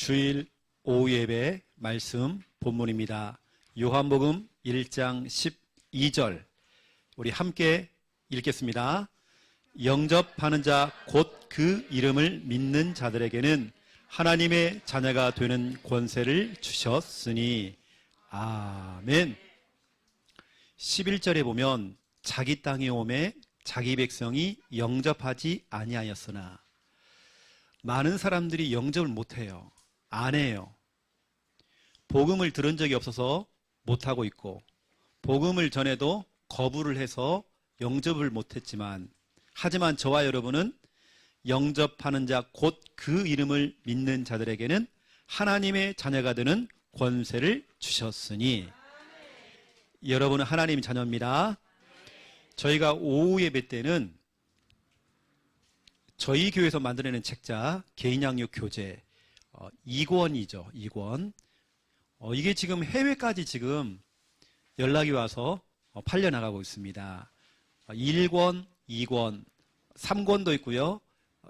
주일 오후 예배 말씀 본문입니다. 요한복음 1장 12절 우리 함께 읽겠습니다. 영접하는 자 곧 그 이름을 믿는 자들에게는 하나님의 자녀가 되는 권세를 주셨으니 아멘. 11절에 보면 자기 땅에 오매 자기 백성이 영접하지 아니하였으나, 많은 사람들이 영접을 못해요. 안 해요. 복음을 들은 적이 없어서 못하고 있고, 복음을 전해도 거부를 해서 영접을 못했지만, 하지만 저와 여러분은 영접하는 자 곧 그 이름을 믿는 자들에게는 하나님의 자녀가 되는 권세를 주셨으니, 여러분은 하나님의 자녀입니다. 저희가 오후 예배 때는 저희 교회에서 만들어내는 책자 개인 양육 교재 2권이죠. 2권. 이게 지금 해외까지 지금 연락이 와서 팔려나가고 있습니다. 1권, 2권, 3권도 있고요.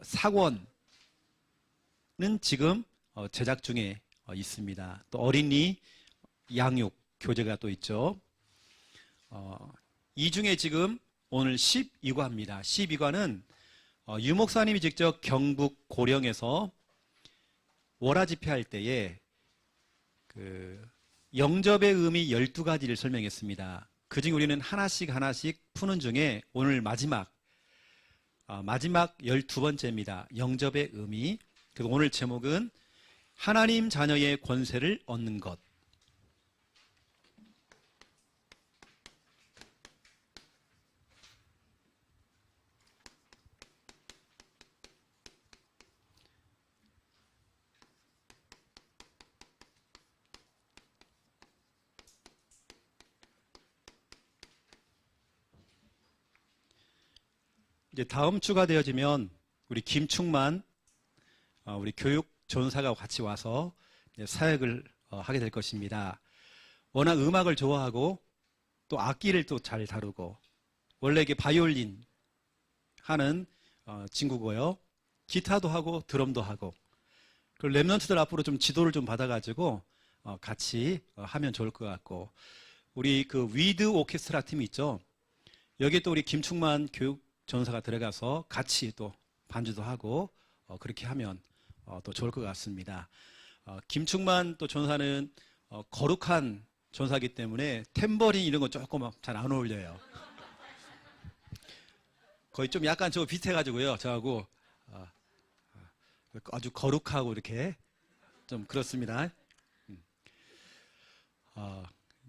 4권은 지금 제작 중에 있습니다. 또 어린이 양육 교재가 또 있죠. 이 중에 지금 오늘 12과입니다. 12과는 유 목사님이 직접 경북 고령에서 월화 집회할 때에 그 영접의 의미 12가지를 설명했습니다. 그중에 우리는 하나씩 푸는 중에 오늘 마지막 12번째입니다. 영접의 의미. 그래서 오늘 제목은 하나님 자녀의 권세를 얻는 것. 이제 다음 주가 되어지면 우리 김충만 우리 교육 전사가 같이 와서 사역을 하게 될 것입니다. 워낙 음악을 좋아하고 또 악기를 또 잘 다루고, 원래 이게 바이올린 하는 친구고요. 기타도 하고 드럼도 하고. 그 랩런트들 앞으로 좀 지도를 좀 받아가지고 같이 하면 좋을 것 같고, 우리 그 위드 오케스트라 팀이 있죠. 여기 또 우리 김충만 교육 전사가 들어가서 같이 또 반주도 하고 그렇게 하면 또 좋을 것 같습니다. 김충만 또 전사는 거룩한 전사이기 때문에 탬버린 이런 거 조금 잘 안 어울려요. 거의 좀 약간 저 비슷해가지고요. 저하고 아주 거룩하고 이렇게 좀 그렇습니다.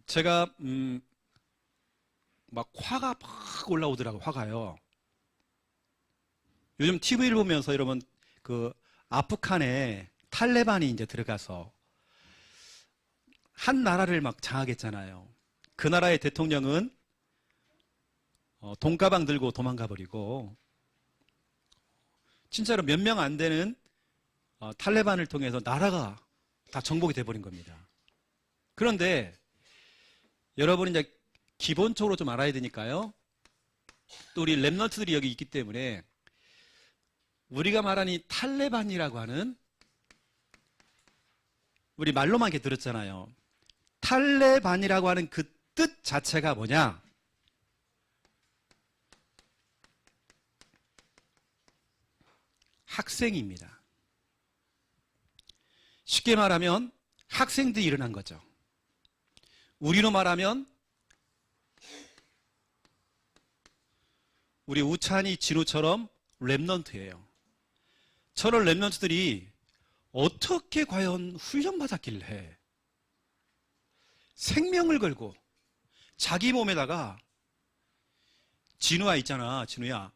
제가 막 화가 팍 올라오더라고요. 화가요. 요즘 TV를 보면서 여러분 그 아프간에 탈레반이 이제 들어가서 한 나라를 막 장악했잖아요. 그 나라의 대통령은 돈가방 들고 도망가 버리고, 진짜로 몇 명 안 되는 탈레반을 통해서 나라가 다 정복이 돼 버린 겁니다. 그런데 여러분이 이제 기본적으로 좀 알아야 되니까요. 또 우리 랩런트들이 여기 있기 때문에, 우리가 말하는 이 탈레반이라고 하는, 우리 말로만 이렇게 들었잖아요. 탈레반이라고 하는 그 뜻 자체가 뭐냐? 학생입니다. 쉽게 말하면 학생들이 일어난 거죠. 우리로 말하면 우리 우찬이 진우처럼 랩런트예요. 저런 랩런트들이 어떻게 과연 훈련받았길래 생명을 걸고 자기 몸에다가, 진우야 있잖아, 진우야,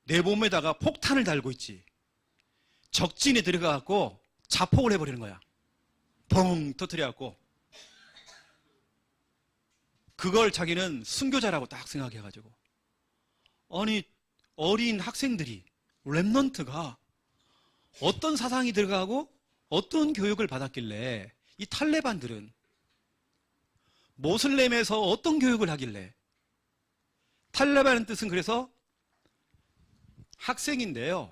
내 몸에다가 폭탄을 달고 있지. 적진에 들어가갖고 자폭을 해버리는 거야. 펑 터뜨려갖고. 그걸 자기는 순교자라고 딱 생각해가지고. 아니, 어린 학생들이, 랩런트가 어떤 사상이 들어가고 어떤 교육을 받았길래, 이 탈레반들은 모슬렘에서 어떤 교육을 하길래. 탈레반의 뜻은 그래서 학생인데요,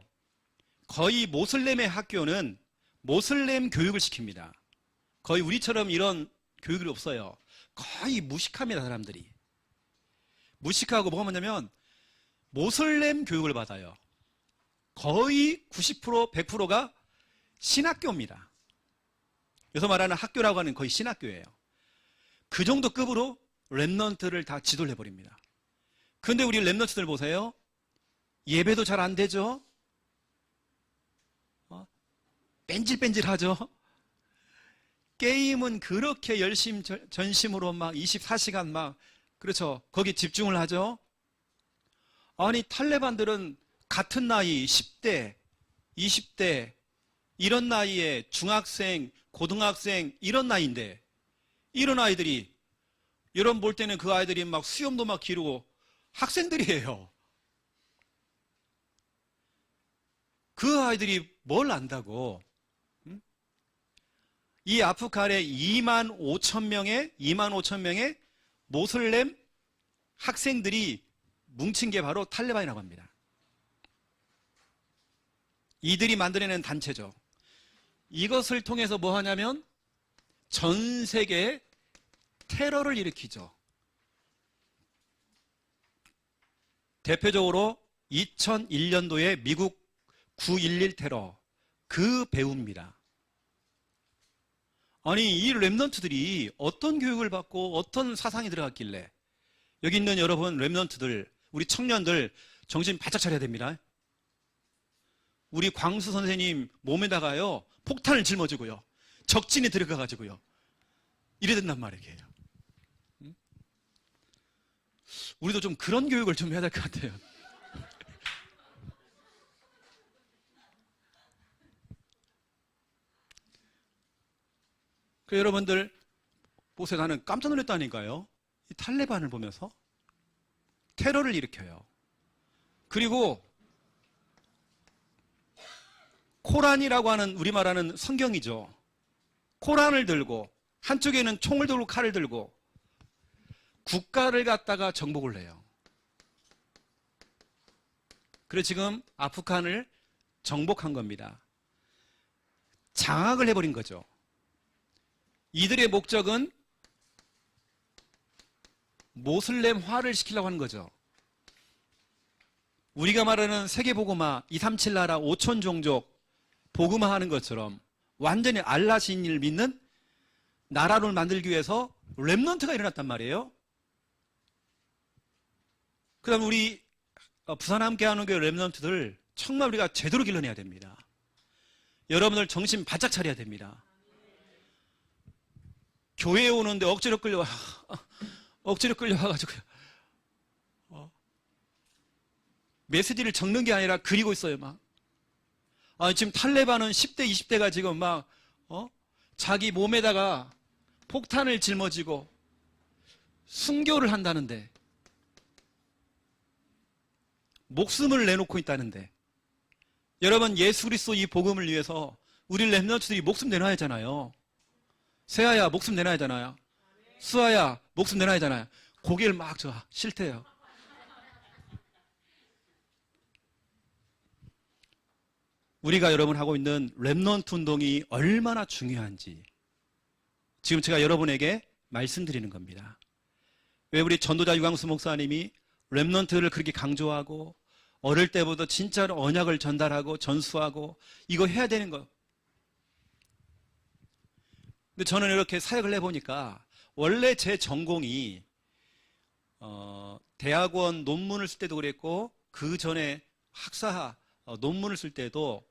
거의 모슬렘의 학교는 모슬렘 교육을 시킵니다. 거의 우리처럼 이런 교육이 없어요. 거의 무식합니다, 사람들이. 무식하고 뭐가 뭐냐면 모슬렘 교육을 받아요. 거의 90%, 100%가 신학교입니다. 여기서 말하는 학교라고 하는 거의 신학교예요. 그 정도 급으로 렘넌트를 다 지도를 해버립니다. 그런데 우리 렘넌트들 보세요. 예배도 잘 안 되죠? 뺀질뺀질하죠? 게임은 그렇게 열심 전심으로 막 24시간 막 그렇죠. 거기 집중을 하죠. 아니 탈레반들은 같은 나이 10대, 20대 이런 나이에 중학생, 고등학생 이런 나이인데 이런 아이들이 여러분 볼 때는 그 아이들이 막 수염도 막 기르고 학생들이에요. 그 아이들이 뭘 안다고? 이 아프간에 2만 5천 명의 모슬렘 학생들이 뭉친 게 바로 탈레반이라고 합니다. 이들이 만들어내는 단체죠. 이것을 통해서 뭐 하냐면 전 세계에 테러를 일으키죠. 대표적으로 2001년도에 미국 9.11 테러 그 배후입니다. 아니 이 렘넌트들이 어떤 교육을 받고 어떤 사상이 들어갔길래 여기 있는 여러분 렘넌트들 우리 청년들 정신 바짝 차려야 됩니다. 우리 광수 선생님 몸에다가요 폭탄을 짊어지고요 적진에 들어가가지고요 이래 된단 말이에요. 우리도 좀 그런 교육을 좀 해야 될 것 같아요. 그 여러분들 보세요. 나는 깜짝 놀랐다니까요. 이 탈레반을 보면서 테러를 일으켜요. 그리고 코란이라고 하는 우리말하는 성경이죠. 코란을 들고 한쪽에는 총을 들고 칼을 들고 국가를 갖다가 정복을 해요. 그래서 지금 아프간을 정복한 겁니다. 장악을 해버린 거죠. 이들의 목적은 모슬렘화를 시키려고 하는 거죠. 우리가 말하는 세계복음화, 237 나라 5천 종족 복음화하는 것처럼 완전히 알라 신을 믿는 나라를 만들기 위해서 렘넌트가 일어났단 말이에요. 그 다음 우리 부산 함께하는 교회 렘넌트들 정말 우리가 제대로 길러내야 됩니다. 여러분들 정신 바짝 차려야 됩니다. 교회에 오는데 억지로 끌려와가지고요. 메시지를 적는 게 아니라 그리고 있어요, 막. 지금 탈레반은 10대, 20대가 지금 막, 자기 몸에다가 폭탄을 짊어지고 순교를 한다는데, 목숨을 내놓고 있다는데, 여러분, 예수 그리스도 이 복음을 위해서 우리 렘넌트들이 목숨 내놔야 하잖아요. 세아야, 목숨 내놔야 하잖아요. 수아야, 목숨 내놔야 하잖아요. 고개를 막 싫대요. 우리가 여러분 하고 있는 렘넌트 운동이 얼마나 중요한지 지금 제가 여러분에게 말씀드리는 겁니다. 왜 우리 전도자 유광수 목사님이 렘넌트를 그렇게 강조하고 어릴 때부터 진짜로 언약을 전달하고 전수하고 이거 해야 되는 거. 근데 저는 이렇게 사역을 해보니까 원래 제 전공이 대학원 논문을 쓸 때도 그랬고 그 전에 학사 논문을 쓸 때도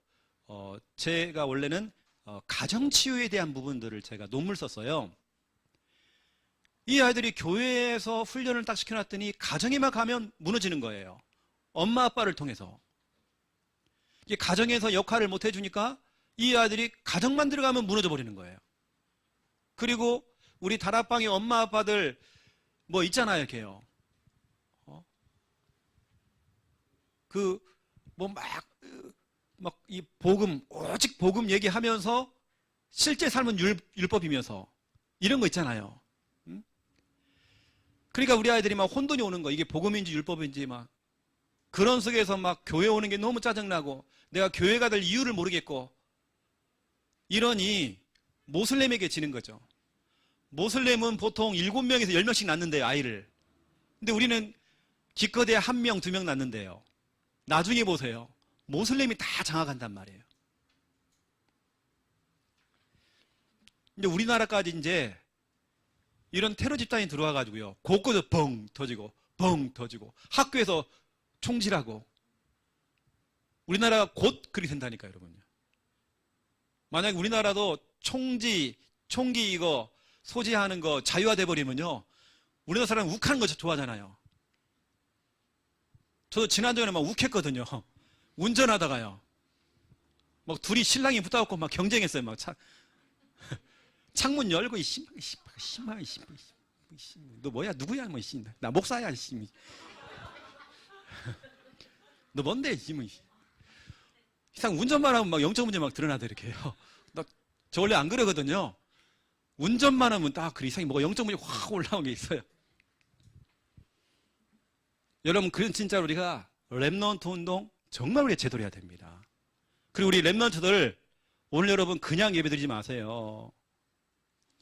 제가 원래는 가정치유에 대한 부분들을 제가 논문을 썼어요. 이 아이들이 교회에서 훈련을 딱 시켜놨더니 가정에만 가면 무너지는 거예요. 엄마 아빠를 통해서. 이게 가정에서 역할을 못 해주니까 이 아이들이 가정만 들어가면 무너져 버리는 거예요. 그리고 우리 다락방의 엄마 아빠들 뭐 있잖아요, 이렇게요. 막 이 복음, 오직 복음 얘기하면서 실제 삶은 율법이면서 이런 거 있잖아요. 응? 그러니까 우리 아이들이 막 혼돈이 오는 거, 이게 복음인지 율법인지 막 그런 속에서 막 교회 오는 게 너무 짜증나고 내가 교회가 될 이유를 모르겠고 이러니 모슬렘에게 지는 거죠. 모슬렘은 보통 7명에서 10명씩 낳는데요, 아이를. 근데 우리는 기껏해야 1명, 2명 낳는데요. 나중에 보세요. 모슬렘이 다 장악한단 말이에요. 근데 우리나라까지 이제 이런 테러 집단이 들어와가지고요. 곳곳에 뻥 터지고, 뻥 터지고, 학교에서 총질하고. 우리나라가 곧 그렇게 된다니까요, 여러분요. 만약에 우리나라도 총기 이거 소지하는 거 자유화돼 버리면요. 우리나라 사람 욱하는 거 좋아하잖아요. 저도 지난주에 막 욱했거든요. 운전하다가요. 막 둘이 신랑이 붙어갖고 막 경쟁했어요. 막 창문 열고 너 뭐야 누구야 뭐 나 목사야 너 뭔데 뭐 이상 운전만 하면 막 영적 문제 막 드러나더 이렇게요. 저 원래 안 그러거든요. 운전만 하면 딱 그 이상이 뭐가 영적 문제 확 올라온 게 있어요. 여러분 그런 진짜 우리가 렘넌트 운동 정말 우리가 제대로 해야 됩니다. 그리고 우리 렘넌트들 오늘 여러분 그냥 예배드리지 마세요.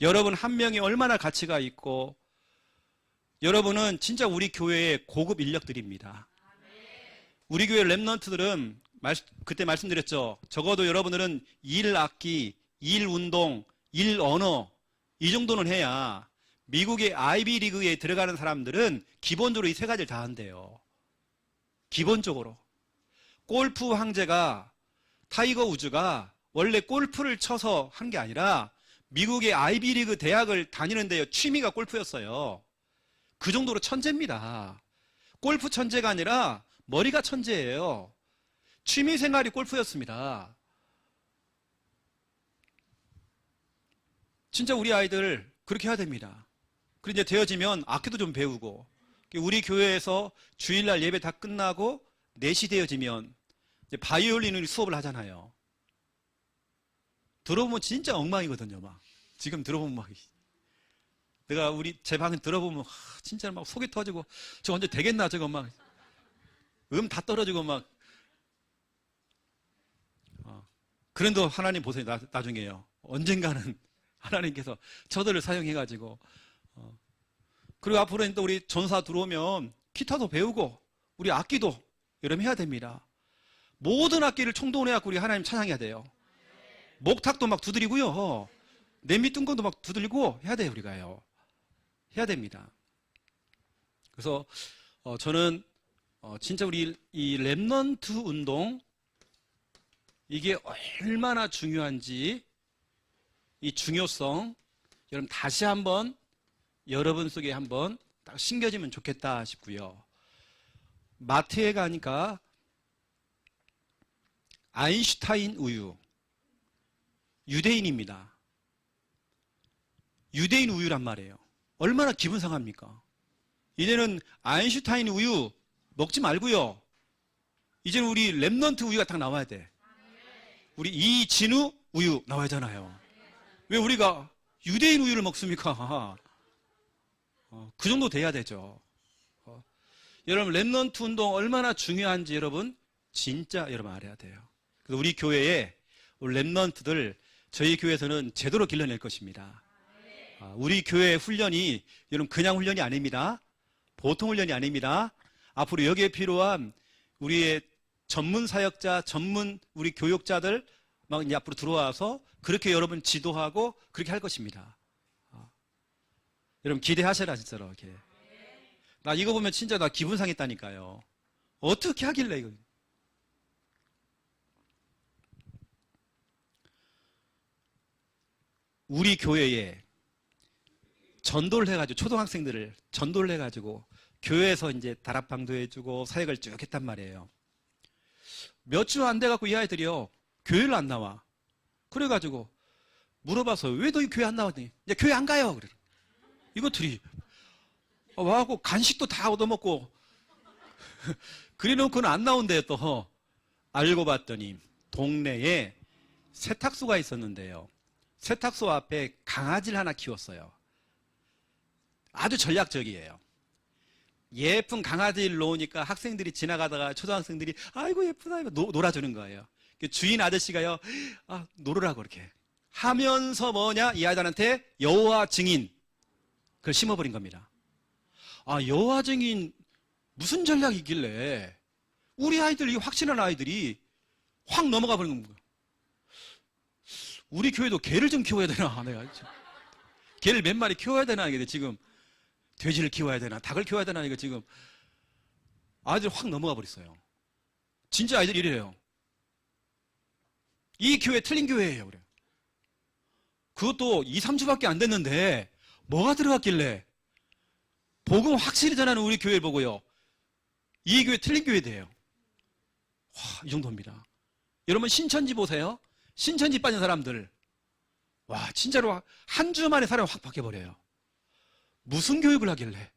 여러분 한 명이 얼마나 가치가 있고 여러분은 진짜 우리 교회의 고급 인력들입니다. 우리 교회 렘넌트들은 그때 말씀드렸죠. 적어도 여러분들은 1악기, 1운동, 1언어 이 정도는 해야 미국의 아이비리그에 들어가는 사람들은 기본적으로 이 세 가지를 다 한대요. 기본적으로. 골프 황제가 타이거 우즈가 원래 골프를 쳐서 한 게 아니라 미국의 아이비리그 대학을 다니는데요. 취미가 골프였어요. 그 정도로 천재입니다. 골프 천재가 아니라 머리가 천재예요. 취미 생활이 골프였습니다. 진짜 우리 아이들 그렇게 해야 됩니다. 그리고 이제 되어지면 악기도 좀 배우고 우리 교회에서 주일날 예배 다 끝나고 4시 되어지면 이제 바이올린을 수업을 하잖아요. 들어보면 진짜 엉망이거든요. 막 지금 들어보면 막 내가 제 방에 들어보면 진짜 막 속이 터지고 저 언제 되겠나 저거 막 다 떨어지고 막 그런데 하나님 보세요. 나중에요. 언젠가는 하나님께서 저들을 사용해가지고 그리고 앞으로는 또 우리 전사 들어오면 기타도 배우고 우리 악기도 여러분 해야 됩니다. 모든 악기를 총동원해갖고 우리 하나님 찬양해야 돼요. 목탁도 막 두드리고요. 냄비 뜬금도 막 두들리고 해야 돼요. 우리가요. 해야 됩니다. 그래서 저는 진짜 우리 이 렘넌트 운동 이게 얼마나 중요한지 이 중요성 여러분 다시 한번 여러분 속에 한번 딱 심겨지면 좋겠다 싶고요. 마트에 가니까 아인슈타인 우유 유대인입니다. 유대인 우유란 말이에요. 얼마나 기분 상합니까? 이제는 아인슈타인 우유 먹지 말고요. 이제는 우리 렘넌트 우유가 딱 나와야 돼. 우리 이진우 우유 나와야 하잖아요. 왜 우리가 유대인 우유를 먹습니까? 그 정도 돼야 되죠. 여러분 렘넌트 운동 얼마나 중요한지 여러분 진짜 여러분 알아야 돼요. 그래서 우리 교회에 우리 렘넌트들 저희 교회에서는 제대로 길러낼 것입니다. 우리 교회 훈련이 여러분 그냥 훈련이 아닙니다. 보통 훈련이 아닙니다. 앞으로 여기에 필요한 우리의 전문 사역자, 전문 우리 교육자들 막 이제 앞으로 들어와서 그렇게 여러분 지도하고 그렇게 할 것입니다. 여러분 기대하셔라 진짜로 이렇게. 나 이거 보면 진짜 나 기분 상했다니까요. 어떻게 하길래 이거. 우리 교회에 전도를 해가지고 초등학생들을 전도를 해가지고 교회에서 이제 다락방도 해주고 사역을 쭉 했단 말이에요. 몇 주 안 돼갖고 이 아이들이요 교회를 안 나와. 그래가지고 물어봐서 왜 너희 교회 안 나왔니? 이제 교회 안 가요. 그래. 이것들이 와갖고 간식도 다 얻어먹고 그래놓고는 안 나온대요. 또 알고 봤더니 동네에 세탁소가 있었는데요. 세탁소 앞에 강아지를 하나 키웠어요. 아주 전략적이에요. 예쁜 강아지를 놓으니까 학생들이 지나가다가 초등학생들이 아이고 예쁘다 이거 놀아주는 거예요. 주인 아저씨가요 놀으라고 이렇게 하면서 뭐냐? 이 아이들한테 여호와 증인 그걸 심어버린 겁니다. 아, 여호와 증인 무슨 전략이 있길래 우리 아이들, 이 확신한 아이들이 확 넘어가 버리는 거예요. 우리 교회도 개를 좀 키워야 되나? 내가 개를 몇 마리 키워야 되나? 이게 지금 돼지를 키워야 되나? 닭을 키워야 되나? 이거 지금 아이들이 확 넘어가 버렸어요. 진짜 아이들이 이래요. 이 교회 틀린 교회예요. 그래. 그것도 2, 3주밖에 안 됐는데 뭐가 들어갔길래 복음 확실히 전하는 우리 교회를 보고요. 이 교회 틀린 교회 돼요. 와, 이 정도입니다. 여러분 신천지 보세요. 신천지 빠진 사람들. 와, 진짜로 한 주 만에 사람이 확 바뀌어버려요. 무슨 교육을 하길래?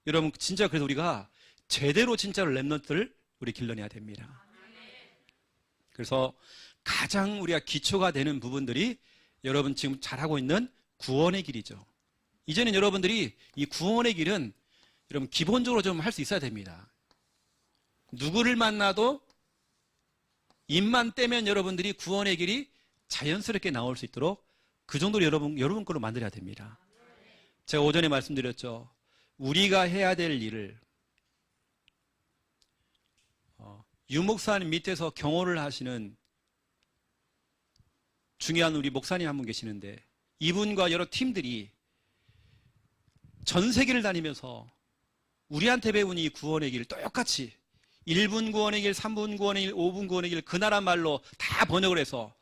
여러분 진짜 그래서 우리가 제대로 진짜로 랩런트를 우리 길러내야 됩니다. 그래서 가장 우리가 기초가 되는 부분들이 여러분 지금 잘하고 있는 구원의 길이죠. 이제는 여러분들이 이 구원의 길은 여러분 기본적으로 좀 할 수 있어야 됩니다. 누구를 만나도 입만 떼면 여러분들이 구원의 길이 자연스럽게 나올 수 있도록 그 정도로 여러분 거로 만들어야 됩니다. 제가 오전에 말씀드렸죠. 우리가 해야 될 일을 유 목사님 밑에서 경호를 하시는 중요한 우리 목사님 한 분 계시는데 이분과 여러 팀들이 전 세계를 다니면서 우리한테 배운 이 구원의 길을 똑같이 1분 구원의 길, 3분 구원의 길, 5분 구원의 길 그 나라 말로 다 번역을 해서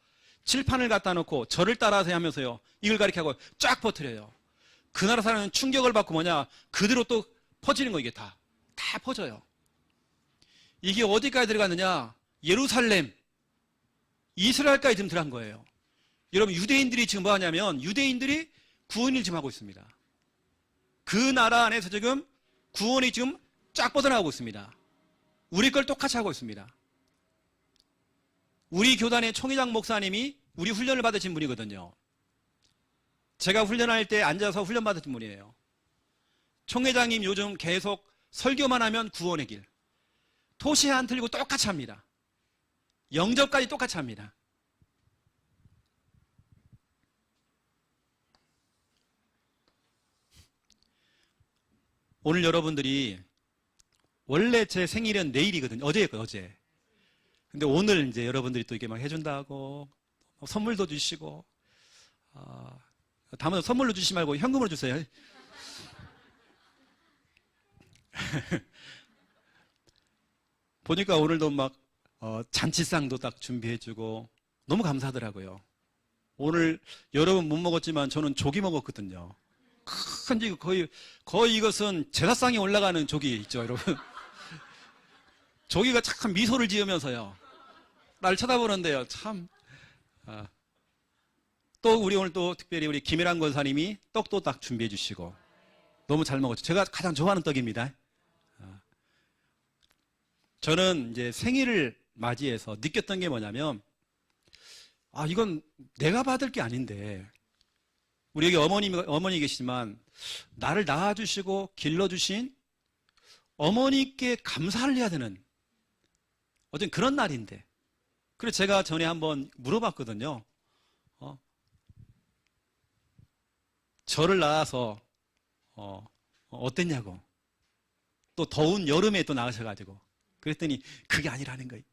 칠판을 갖다 놓고 저를 따라서 하면서요. 이걸 가리켜하고 쫙 퍼뜨려요. 그 나라 사람은 충격을 받고 뭐냐 그대로 또 퍼지는 거 이게 다 퍼져요. 이게 어디까지 들어갔느냐 예루살렘 이스라엘까지 지금 들어간 거예요. 여러분 유대인들이 지금 뭐 하냐면 유대인들이 구원을 지금 하고 있습니다. 그 나라 안에서 지금 구원이 지금 쫙 뻗어나가고 있습니다. 우리 걸 똑같이 하고 있습니다. 우리 교단의 총회장 목사님이 우리 훈련을 받으신 분이거든요. 제가 훈련할 때 앉아서 훈련 받으신 분이에요. 총회장님 요즘 계속 설교만 하면 구원의 길. 토시 안 틀리고 똑같이 합니다. 영접까지 똑같이 합니다. 오늘 여러분들이 원래 제 생일은 내일이거든요. 어제였거든요, 어제. 근데 오늘 이제 여러분들이 또 이렇게 막 해준다고 선물도 주시고, 다음은 선물로 주시지 말고 현금으로 주세요. 보니까 오늘도 막 잔치상도 딱 준비해주고 너무 감사하더라고요. 오늘 여러분 못 먹었지만 저는 조기 먹었거든요. 큰 거의 이것은 제사상에 올라가는 조기 있죠, 여러분. 조기가 참 미소를 지으면서요. 나를 쳐다보는데요, 참. 또 우리 오늘 또 특별히 우리 김일환 권사님이 떡도 딱 준비해 주시고 너무 잘 먹었죠. 제가 가장 좋아하는 떡입니다. 저는 이제 생일을 맞이해서 느꼈던 게 뭐냐면, 이건 내가 받을 게 아닌데, 우리 여기 어머니 계시지만, 나를 낳아주시고 길러주신 어머니께 감사를 해야 되는, 어떤 그런 날인데. 그래서 제가 전에 한번 물어봤거든요. 저를 낳아서, 어땠냐고. 또 더운 여름에 또 낳으셔가지고. 그랬더니 그게 아니라는 거예요.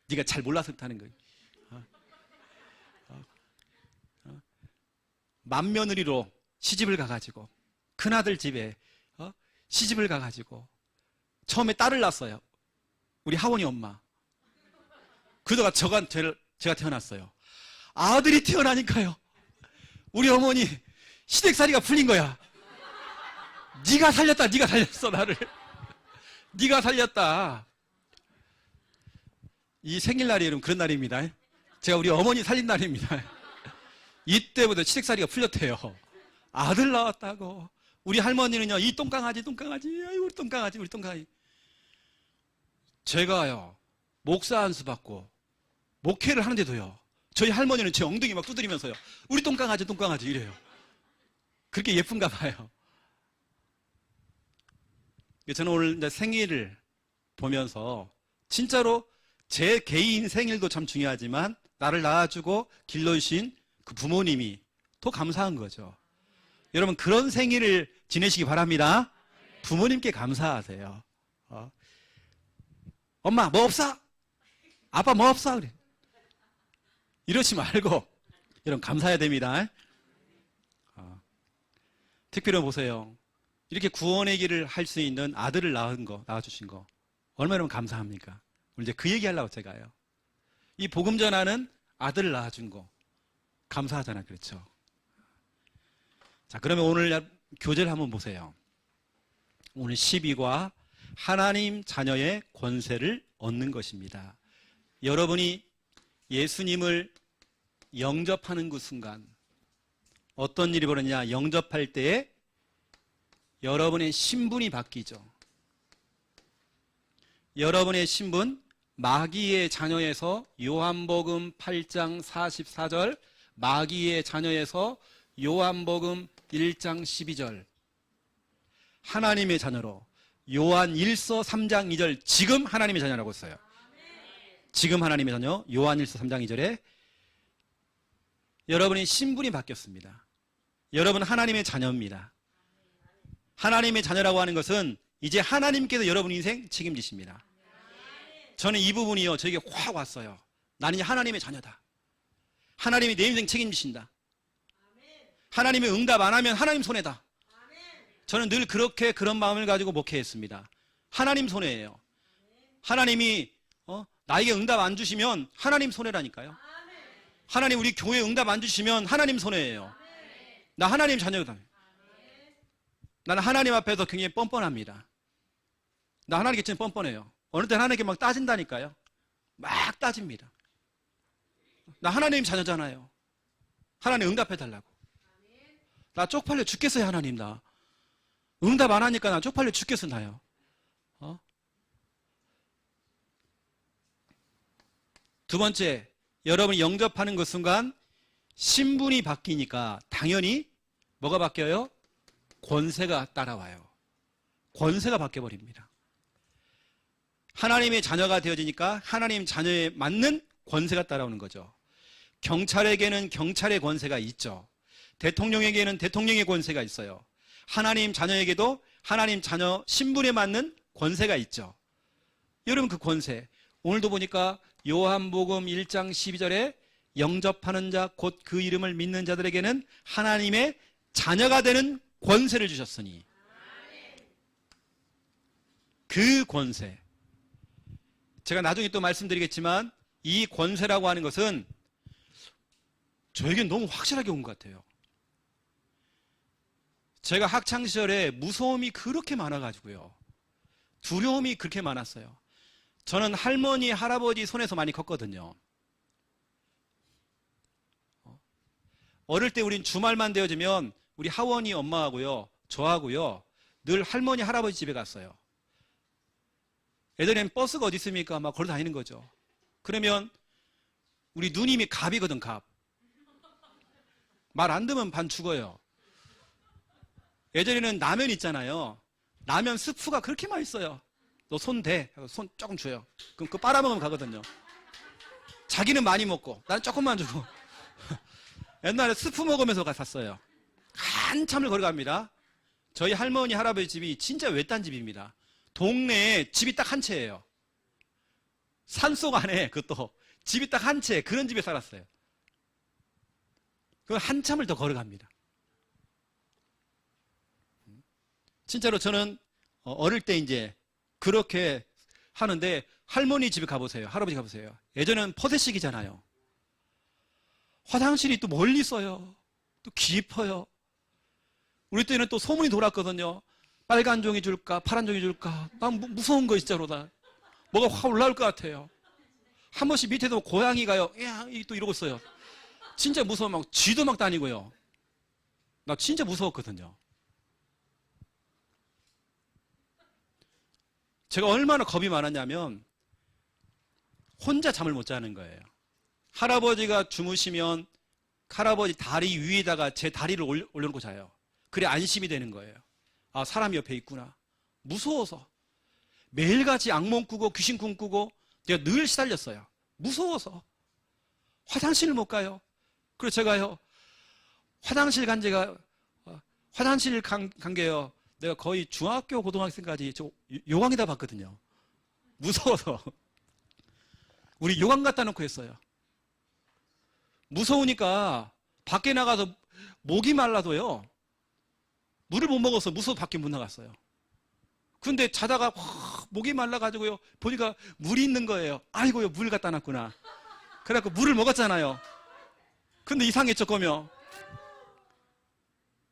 네가 잘 몰라서 그렇다는 거예요. 맏며느리로 시집을 가가지고 큰아들 집에 시집을 가가지고 처음에 딸을 낳았어요. 우리 하원이 엄마. 그러다가 제가 태어났어요. 아들이 태어나니까요. 우리 어머니 시댁살이가 풀린 거야. 네가 살렸다. 네가 살렸어 나를. 네가 살렸다. 이 생일날이 여러분 그런 날입니다. 제가 우리 어머니 살린 날입니다. 이때부터 시댁살이가 풀렸대요. 아들 나왔다고. 우리 할머니는요, 이 똥강아지, 아이고, 우리 똥강아지. 제가요, 목사 안수 받고, 목회를 하는데도요, 저희 할머니는 제 엉덩이 막 두드리면서요, 우리 똥강아지 이래요. 그렇게 예쁜가 봐요. 저는 오늘 이제 생일을 보면서, 진짜로 제 개인 생일도 참 중요하지만, 나를 낳아주고 길러주신 그 부모님이 더 감사한 거죠. 여러분 그런 생일을 지내시기 바랍니다. 부모님께 감사하세요. 엄마 뭐 없어? 아빠 뭐 없어? 그래. 이러지 말고 여러분 감사해야 됩니다. 특별히 보세요. 이렇게 구원의 길을 할 수 있는 아들을 낳아주신 거 얼마나 감사합니까? 오늘 이제 그 얘기하려고 제가요. 이 복음 전하는 아들을 낳아준 거 감사하잖아요. 그렇죠? 자, 그러면 오늘 교재를 한번 보세요. 오늘 12과 하나님 자녀의 권세를 얻는 것입니다. 여러분이 예수님을 영접하는 그 순간 어떤 일이 벌어지냐? 영접할 때에 여러분의 신분이 바뀌죠. 여러분의 신분, 마귀의 자녀에서 요한복음 8장 44절, 마귀의 자녀에서 요한복음 1장 12절, 하나님의 자녀로 요한 1서 3장 2절, 지금 하나님의 자녀라고 써요. 지금 하나님의 자녀, 요한 1서 3장 2절에 여러분의 신분이 바뀌었습니다. 여러분 하나님의 자녀입니다. 하나님의 자녀라고 하는 것은 이제 하나님께서 여러분 인생 책임지십니다. 저는 이 부분이요, 저에게 확 왔어요. 나는 이제 하나님의 자녀다. 하나님이 내 인생 책임지신다. 하나님이 응답 안 하면 하나님 손해다. 저는 늘 그런 마음을 가지고 목회했습니다. 하나님 손해예요. 하나님이 나에게 응답 안 주시면 하나님 손해라니까요. 하나님 우리 교회 응답 안 주시면 하나님 손해예요. 나 하나님 자녀다. 나는 하나님 앞에서 굉장히 뻔뻔합니다. 나 하나님께 진짜 뻔뻔해요. 어느 때 하나님께 막 따진다니까요. 막 따집니다. 나 하나님 자녀잖아요. 하나님 응답해달라고. 나 쪽팔려 죽겠어요. 하나님 나 응답 안 하니까 나 쪽팔려 죽겠어 나요. 두 번째, 여러분이 영접하는 그 순간 신분이 바뀌니까 당연히 뭐가 바뀌어요? 권세가 따라와요. 권세가 바뀌어버립니다. 하나님의 자녀가 되어지니까 하나님 자녀에 맞는 권세가 따라오는 거죠. 경찰에게는 경찰의 권세가 있죠. 대통령에게는 대통령의 권세가 있어요. 하나님 자녀에게도 하나님 자녀 신분에 맞는 권세가 있죠. 여러분 그 권세, 오늘도 보니까 요한복음 1장 12절에 영접하는 자 곧 그 이름을 믿는 자들에게는 하나님의 자녀가 되는 권세를 주셨으니, 그 권세, 제가 나중에 또 말씀드리겠지만 이 권세라고 하는 것은 저에겐 너무 확실하게 온 것 같아요. 제가 학창시절에 무서움이 그렇게 많아가지고요, 두려움이 그렇게 많았어요. 저는 할머니, 할아버지 손에서 많이 컸거든요. 어릴 때 우린 주말만 되어지면 우리 하원이 엄마하고요, 저하고요, 늘 할머니, 할아버지 집에 갔어요. 예전엔 버스가 어디 있습니까? 막 걸어 다니는 거죠. 그러면 우리 누님이 갑이거든, 갑. 말 안 듣면 반 죽어요. 예전에는 라면 있잖아요. 라면 스프가 그렇게 맛있어요. 너 손 대. 손 조금 줘요. 그럼 그거 빨아먹으면 가거든요. 자기는 많이 먹고 나는 조금만 주고. 옛날에 스프 먹으면서 갔었어요. 한참을 걸어갑니다. 저희 할머니, 할아버지 집이 진짜 외딴 집입니다. 동네에 집이 딱 한 채예요. 산속 안에 그것도 집이 딱 한 채, 그런 집에 살았어요. 그 한참을 더 걸어갑니다. 진짜로 저는 어릴 때 이제 그렇게 하는데, 할머니 집에 가보세요. 할아버지 가보세요. 예전엔 퍼대식이잖아요. 화장실이 또 멀리 있어요. 또 깊어요. 우리 때는 또 소문이 돌았거든요. 빨간 종이 줄까 파란 종이 줄까. 난 무서운 거 진짜로. 다 뭐가 확 올라올 것 같아요. 한 번씩 밑에도 고양이가요, 야, 또 이러고 있어요. 진짜 무서워. 막 쥐도 막 다니고요. 나 진짜 무서웠거든요. 제가 얼마나 겁이 많았냐면 혼자 잠을 못 자는 거예요. 할아버지가 주무시면 할아버지 다리 위에다가 제 다리를 올려놓고 자요. 그래 안심이 되는 거예요. 아, 사람이 옆에 있구나. 무서워서 매일같이 악몽 꾸고 귀신 꿈꾸고 제가 늘 시달렸어요. 무서워서. 화장실을 못 가요. 그래서 제가요, 화장실 간 지가, 화장실 간 게요, 내가 거의 중학교, 고등학생까지 저 요강에다 봤거든요. 무서워서. 우리 요강 갖다 놓고 했어요. 무서우니까 밖에 나가서 목이 말라도요, 물을 못 먹어서 무서워 밖에 못 나갔어요. 근데 자다가 목이 말라가지고요, 보니까 물이 있는 거예요. 아이고요, 물 갖다 놨구나. 그래갖고 물을 먹었잖아요. 근데 이상했죠, 거며.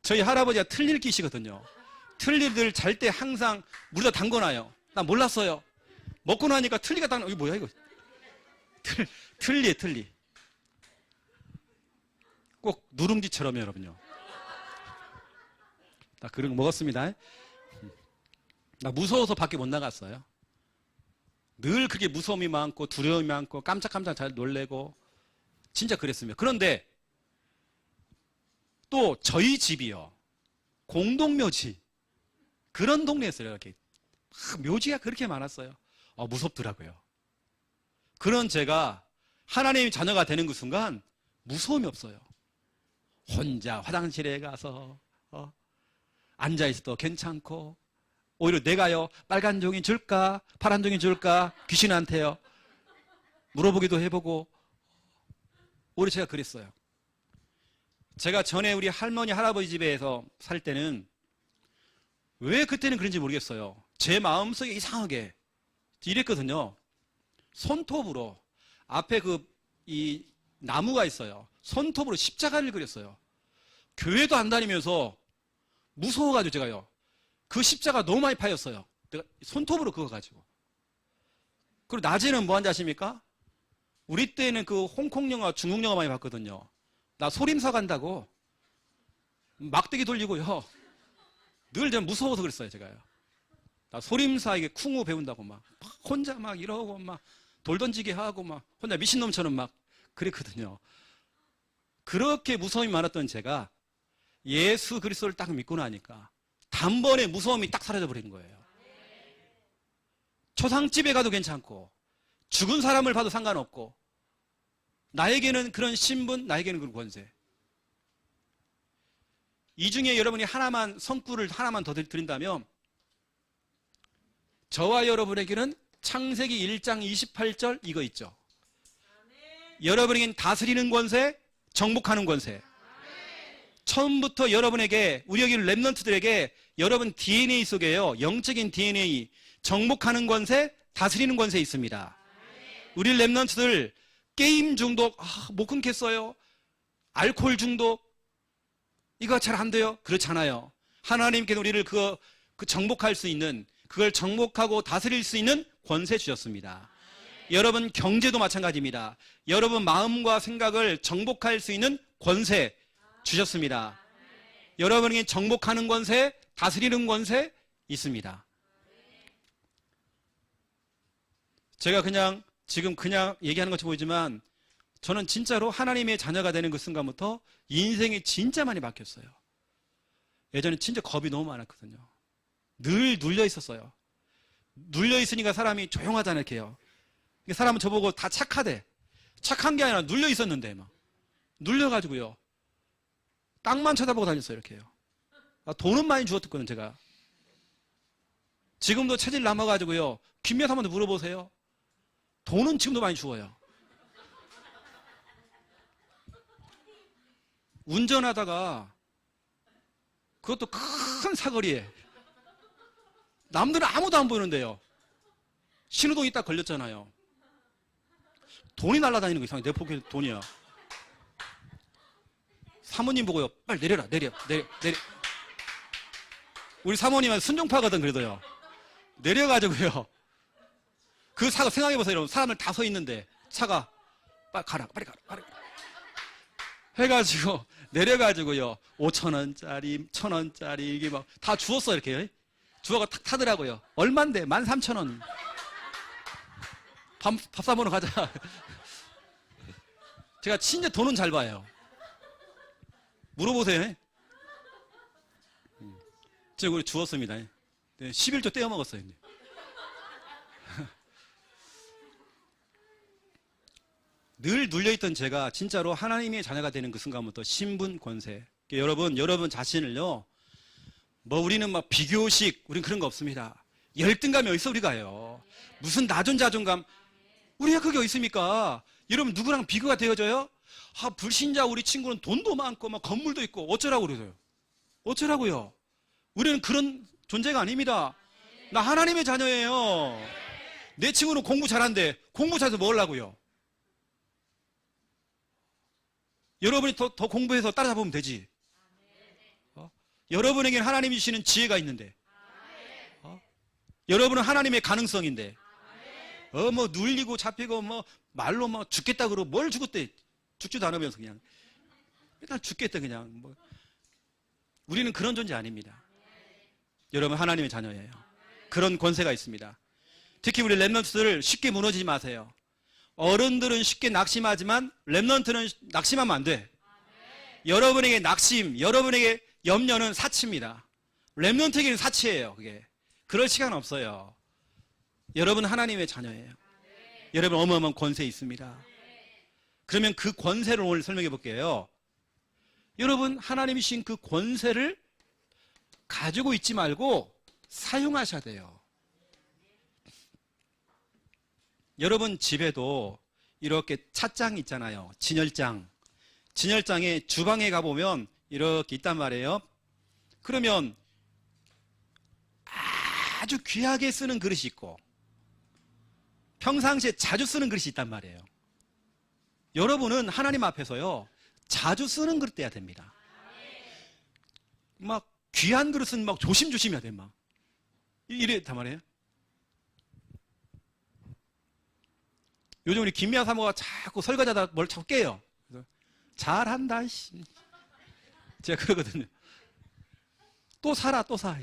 저희 할아버지가 틀니를 끼시거든요. 틀니를 잘 때 항상 물에다 담궈놔요. 난 몰랐어요. 먹고 나니까 틀니가 딱, 이거 뭐야, 이거. 틀니에 틀니. 꼭 누룽지처럼요, 여러분요. 나 그런 거 먹었습니다. 나 무서워서 밖에 못 나갔어요. 늘 그렇게 무서움이 많고 두려움이 많고 깜짝깜짝 잘 놀래고 진짜 그랬습니다. 그런데 또 저희 집이요, 공동묘지 그런 동네였어요. 이렇게 묘지가 그렇게 많았어요. 무섭더라고요. 그런 제가 하나님의 자녀가 되는 그 순간 무서움이 없어요. 혼자 화장실에 가서 앉아있어도 괜찮고, 오히려 내가요, 빨간 종이 줄까 파란 종이 줄까 귀신한테요 물어보기도 해보고, 오히려 제가 그랬어요. 제가 전에 우리 할머니 할아버지 집에서 살 때는 왜 그때는 그런지 모르겠어요. 제 마음속에 이상하게 이랬거든요. 손톱으로 앞에 이 나무가 있어요. 손톱으로 십자가를 그렸어요. 교회도 안 다니면서 무서워가지고 제가요, 그 십자가 너무 많이 파였어요. 내가 손톱으로 그거 가지고. 그리고 낮에는 뭐 한지 아십니까? 우리 때는 그 홍콩 영화, 중국 영화 많이 봤거든요. 나 소림사 간다고 막대기 돌리고요. 늘 좀 무서워서 그랬어요, 제가요. 나 소림사에게 쿵우 배운다고 막 혼자 막 이러고 막 돌 던지게 하고 막 혼자 미친놈처럼 막 그랬거든요. 그렇게 무서움이 많았던 제가 예수 그리스도를 딱 믿고 나니까 단번에 무서움이 딱 사라져 버린 거예요. 초상집에 가도 괜찮고 죽은 사람을 봐도 상관없고, 나에게는 그런 신분, 나에게는 그런 권세. 이 중에 여러분이 하나만, 성구를 하나만 더 드린다면, 저와 여러분에게는 창세기 1장 28절 이거 있죠. 여러분에게는 다스리는 권세, 정복하는 권세. 처음부터 여러분에게, 우리 여기 랩런트들에게 여러분 DNA 속에요, 영적인 DNA, 정복하는 권세, 다스리는 권세 있습니다. 우리 랩런트들 게임 중독 못 끊겠어요. 알코올 중독 이거 잘 안 돼요. 그렇잖아요. 하나님께서 우리를 그 정복할 수 있는, 그걸 정복하고 다스릴 수 있는 권세 주셨습니다. 여러분 경제도 마찬가지입니다. 여러분 마음과 생각을 정복할 수 있는 권세 주셨습니다. 여러분에게 정복하는 권세, 다스리는 권세 있습니다. 제가 지금 그냥 얘기하는 것처럼 보이지만 저는 진짜로 하나님의 자녀가 되는 그 순간부터 인생이 진짜 많이 바뀌었어요. 예전에 진짜 겁이 너무 많았거든요. 늘 눌려 있었어요. 눌려 있으니까 사람이 조용하잖아요, 이렇게요. 사람은 저보고 다 착하대. 착한 게 아니라 눌려 있었는데 막 눌려가지고요, 땅만 쳐다보고 다녔어요, 이렇게요. 돈은 많이 주었거든요, 제가. 지금도 체질 남아가지고요, 김여사 한번 물어보세요. 돈은 지금도 많이 주어요. 운전하다가 그것도 큰 사거리에 남들은 아무도 안 보이는데요, 신호등이 딱 걸렸잖아요. 돈이 날아다니는 거 이상해. 내 포켓에 돈이야. 사모님 보고요, 빨리 내려. 우리 사모님은 순종파거든. 그래도요, 내려가지고요, 그 차가, 생각해보세요 여러분. 사람들 다 서 있는데 차가 빨리 가라 해가지고 내려가지고요, 5,000원짜리 1,000원짜리 이게 막 다 주웠어. 이렇게 주워가 탁 타더라고요. 얼만데? 13,000원. 밥 사 먹으러 가자. 제가 진짜 돈은 잘 봐요. 물어보세요. 제가 우리 주웠습니다. 11조 떼어 먹었어요. 늘 눌려있던 제가 진짜로 하나님의 자녀가 되는 그 순간부터 신분, 권세. 여러분 자신을요, 뭐 우리는 막 비교식, 우린 그런 거 없습니다. 열등감이 어디서 우리가요? 무슨 낮은 자존감? 우리가 그게 어디 있습니까? 여러분 누구랑 비교가 되어져요? 불신자 우리 친구는 돈도 많고 막 건물도 있고 어쩌라고 그러세요? 어쩌라고요? 우리는 그런 존재가 아닙니다. 나 하나님의 자녀예요. 내 친구는 공부 잘한대. 공부 잘해서 뭐 하려고요? 여러분이 더 공부해서 따라잡으면 되지. 여러분에게는 하나님이 주시는 지혜가 있는데, 여러분은 하나님의 가능성인데, 뭐 눌리고 잡히고 뭐 말로 막 죽겠다 그러고 뭘 죽었대? 죽지도 않으면서 그냥 일단 죽겠다 그냥. 뭐 우리는 그런 존재 아닙니다. 여러분 하나님의 자녀예요. 그런 권세가 있습니다. 특히 우리 렘넌트들 쉽게 무너지지 마세요. 어른들은 쉽게 낙심하지만 렘넌트는 낙심하면 안 돼. 여러분에게 낙심, 여러분에게 염려는 사치입니다. 렘넌트에게는 사치예요. 그게 그럴 시간 없어요. 여러분 하나님의 자녀예요. 여러분 어마어마한 권세 있습니다. 그러면 그 권세를 오늘 설명해 볼게요. 여러분 하나님이 주신 그 권세를 가지고 있지 말고 사용하셔야 돼요. 여러분 집에도 이렇게 찻장 있잖아요. 진열장. 진열장에 주방에 가보면 이렇게 있단 말이에요. 그러면 아주 귀하게 쓰는 그릇이 있고 평상시에 자주 쓰는 그릇이 있단 말이에요. 여러분은 하나님 앞에서요 자주 쓰는 그릇 돼야 됩니다. 막 귀한 그릇은 막 조심조심 해야 돼. 막 이랬단 말이에요. 요즘 우리 김미아 사모가 자꾸 설거지하다 뭘 자꾸 깨요. 그래서 잘한다. 제가 그러거든요. 또 사라, 또 사.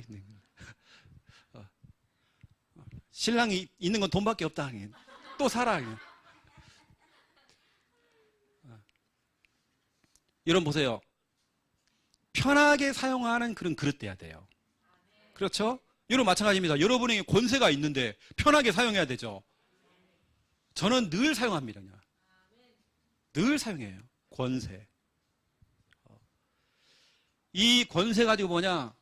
신랑이 있는 건 돈밖에 없다. 또 사라. 여러분 보세요. 편하게 사용하는 그런 그릇 돼야 돼요. 그렇죠? 여러분 마찬가지입니다. 여러분에게 권세가 있는데 편하게 사용해야 되죠. 저는 늘 사용합니다. 그냥. 늘 사용해요. 권세. 이 권세 가지고 뭐냐?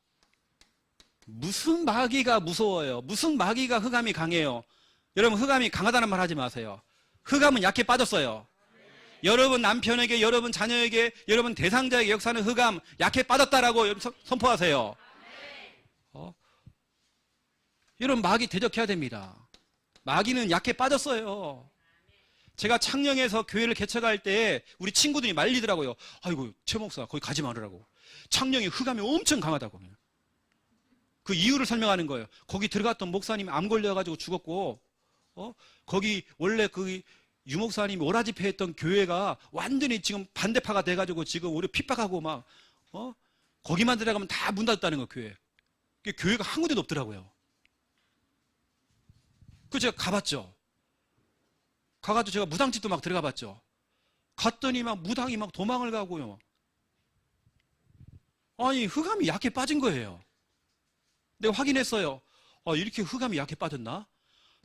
무슨 마귀가 무서워요. 무슨 마귀가 흑암이 강해요. 여러분 흑암이 강하다는 말 하지 마세요. 흑암은 약해 빠졌어요. 여러분 남편에게, 여러분 자녀에게, 여러분 대상자에게 역사하는 흑암 약해 빠졌다라고 선포하세요. 여러분 마귀 대적해야 됩니다. 마귀는 약해 빠졌어요. 제가 창녕에서 교회를 개척할 때 우리 친구들이 말리더라고요. 아이고 최 목사 거기 가지 말으라고. 창녕이 흑암이 엄청 강하다고. 그 이유를 설명하는 거예요. 거기 들어갔던 목사님이 암 걸려가지고 죽었고, 거기 원래 그 유목사님이 오라집회 했던 교회가 완전히 지금 반대파가 돼가지고 지금 우리 핍박하고 막, 거기만 들어가면 다 문 닫았다는 거, 교회. 교회가 한 군데도 없더라고요. 그래서 제가 가봤죠. 가가지고 제가 무당집도 막 들어가 봤죠. 갔더니 막 무당이 막 도망을 가고요. 아니, 흑암이 약해 빠진 거예요. 내가 확인했어요. 이렇게 흑암이 약해 빠졌나?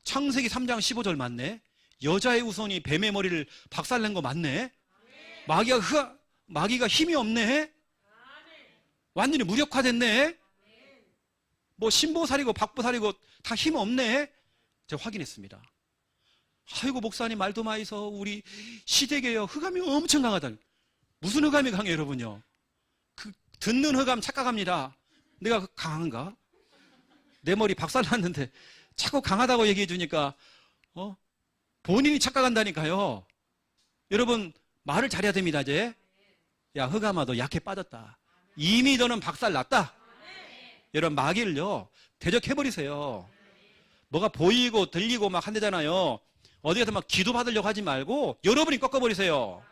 창세기 3장 15절 맞네? 여자의 후손이 뱀의 머리를 박살낸 거 맞네? 마귀가 힘이 없네? 완전히 무력화됐네? 뭐 신보살이고 박보살이고 다 힘 없네? 제가 확인했습니다. 아이고 목사님 말도 마이서 우리 시댁에요 흑암이 엄청 강하다. 무슨 흑암이 강해요 여러분요? 그 듣는 흑암 착각합니다. 내가 강한가? 내 머리 박살났는데 자꾸 강하다고 얘기해 주니까 본인이 착각한다니까요. 여러분 말을 잘해야 됩니다. 이제 야 흑암아 너 약해 빠졌다. 이미 너는 박살났다. 여러분 마귀를요 대적해버리세요. 뭐가 보이고 들리고 막 한대잖아요. 어디 가서 막 기도 받으려고 하지 말고 여러분이 꺾어버리세요.